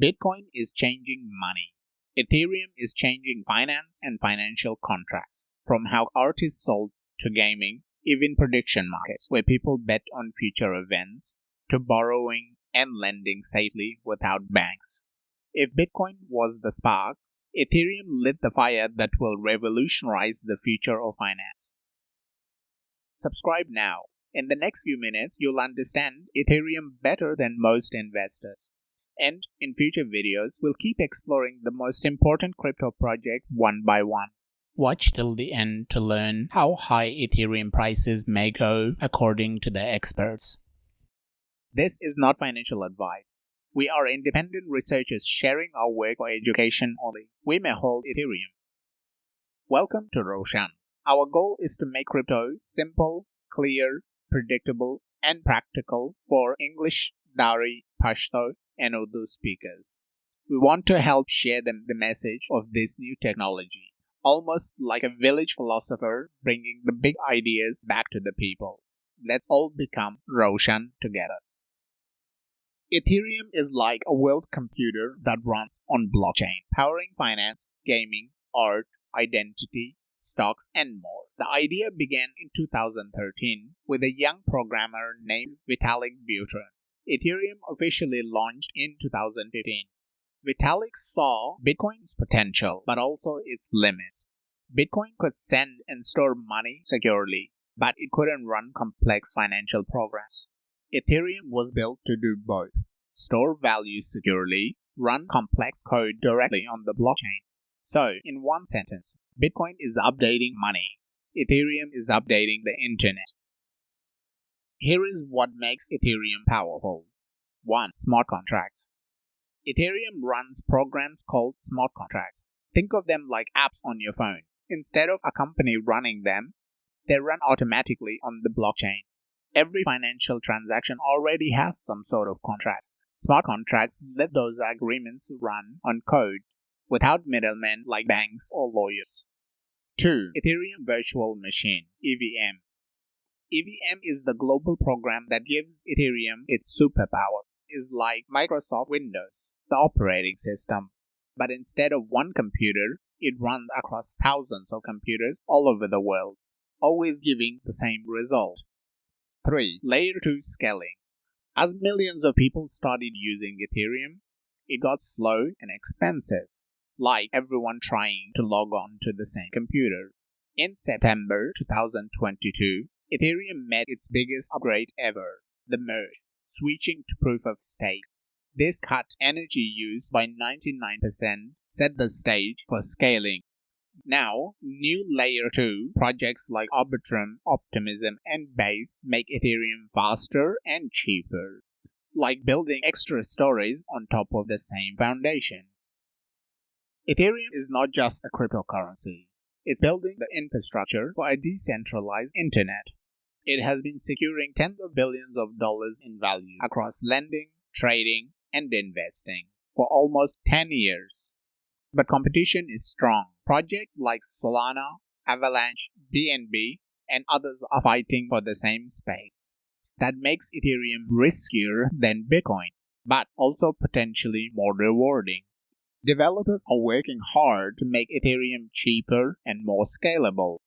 Bitcoin is changing money. Ethereum is changing finance and financial contracts, from how art is sold to gaming, even prediction markets where people bet on future events, to borrowing and lending safely without banks. If Bitcoin was the spark, Ethereum lit the fire that will revolutionize the future of finance. Subscribe now. In the next few minutes, you'll understand Ethereum better than most investors. And in future videos, we'll keep exploring the most important crypto project one by one. Watch till the end to learn how high Ethereum prices may go according to the experts. This is not financial advice. We are independent researchers sharing our work for education only. We may hold Ethereum. Welcome to Roshan. Our goal is to make crypto simple, clear, predictable, and practical for English, Dari, Pashto, and Urdu speakers. We want to help share them the message of this new technology, almost like a village philosopher bringing the big ideas back to the people. Let's all become Roshan together. Ethereum is like a world computer that runs on blockchain, powering finance, gaming, art, identity, stocks, and more. The idea began in 2013 with a young programmer named Vitalik Buterin. Ethereum officially launched in 2015. Vitalik saw Bitcoin's potential, but also its limits. Bitcoin could send and store money securely, but it couldn't run complex financial programs. Ethereum was built to do both: store values securely, run complex code directly on the blockchain. So, in one sentence, Bitcoin is updating money. Ethereum is updating the internet. Here is what makes Ethereum powerful. 1. Smart contracts. Ethereum runs programs called smart contracts. Think of them like apps on your phone. Instead of a company running them, they run automatically on the blockchain. Every financial transaction already has some sort of contract. Smart contracts let those agreements run on code without middlemen like banks or lawyers. 2. Ethereum Virtual Machine (EVM). EVM is the global program that gives Ethereum its superpower. It's like Microsoft Windows, the operating system. But instead of one computer, it runs across thousands of computers all over the world, always giving the same result. 3. Layer 2 scaling. As millions of people started using Ethereum, it got slow and expensive, like everyone trying to log on to the same computer. In September 2022, Ethereum made its biggest upgrade ever, the merge, switching to proof of stake. This cut energy use by 99%, set the stage for scaling. Now, new Layer 2 projects like Arbitrum, Optimism, and Base make Ethereum faster and cheaper, like building extra stories on top of the same foundation. Ethereum is not just a cryptocurrency. It's building the infrastructure for a decentralized internet. It has been securing tens of billions of dollars in value across lending, trading, and investing for almost 10 years. But competition is strong. Projects like Solana, Avalanche, BNB, and others are fighting for the same space. That makes Ethereum riskier than Bitcoin, but also potentially more rewarding. Developers are working hard to make Ethereum cheaper and more scalable.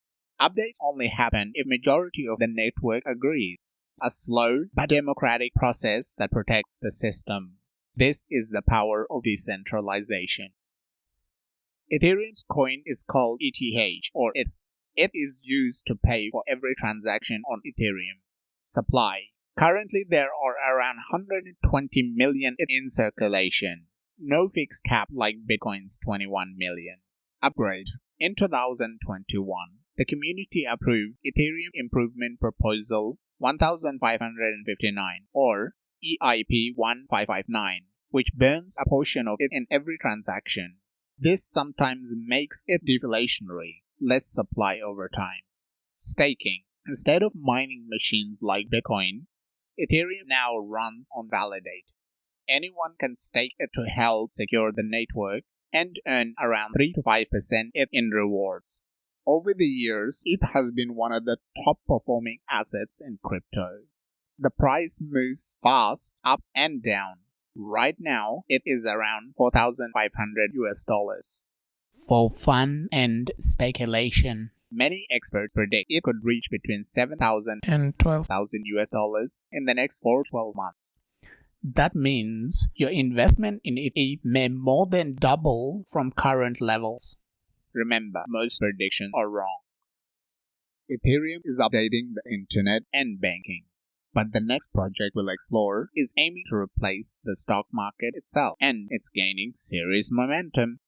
Updates only happen if majority of the network agrees. A slow but democratic process that protects the system. This is the power of decentralization. Ethereum's coin is called ETH or ETH. ETH is used to pay for every transaction on Ethereum. Supply. Currently there are around 120 million in circulation. No fixed cap like Bitcoin's 21 million. Upgrade. In 2021, the community approved Ethereum Improvement Proposal 1559 or EIP 1559, which burns a portion of it in every transaction. This sometimes makes it deflationary, less supply over time. Staking. Instead of mining machines like Bitcoin, Ethereum now runs on Validate. Anyone can stake it to help secure the network and earn around 3 to 5% in rewards. Over the years, it has been one of the top performing assets in crypto. The price moves fast up and down, Right now, it is around 4,500 US dollars. For fun and speculation, many experts predict it could reach between 7,000 and 12,000 US dollars in the next 4 to 12 months. That means your investment in it may more than double from current levels. Remember, most predictions are wrong. Ethereum is updating the internet and banking. But the next project we'll explore is aiming to replace the stock market itself, and it's gaining serious momentum.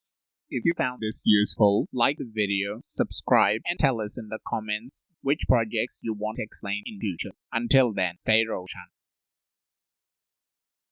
If you found this useful, like the video, subscribe, and tell us in the comments which projects you want to explain in future. Until then, stay Roshan.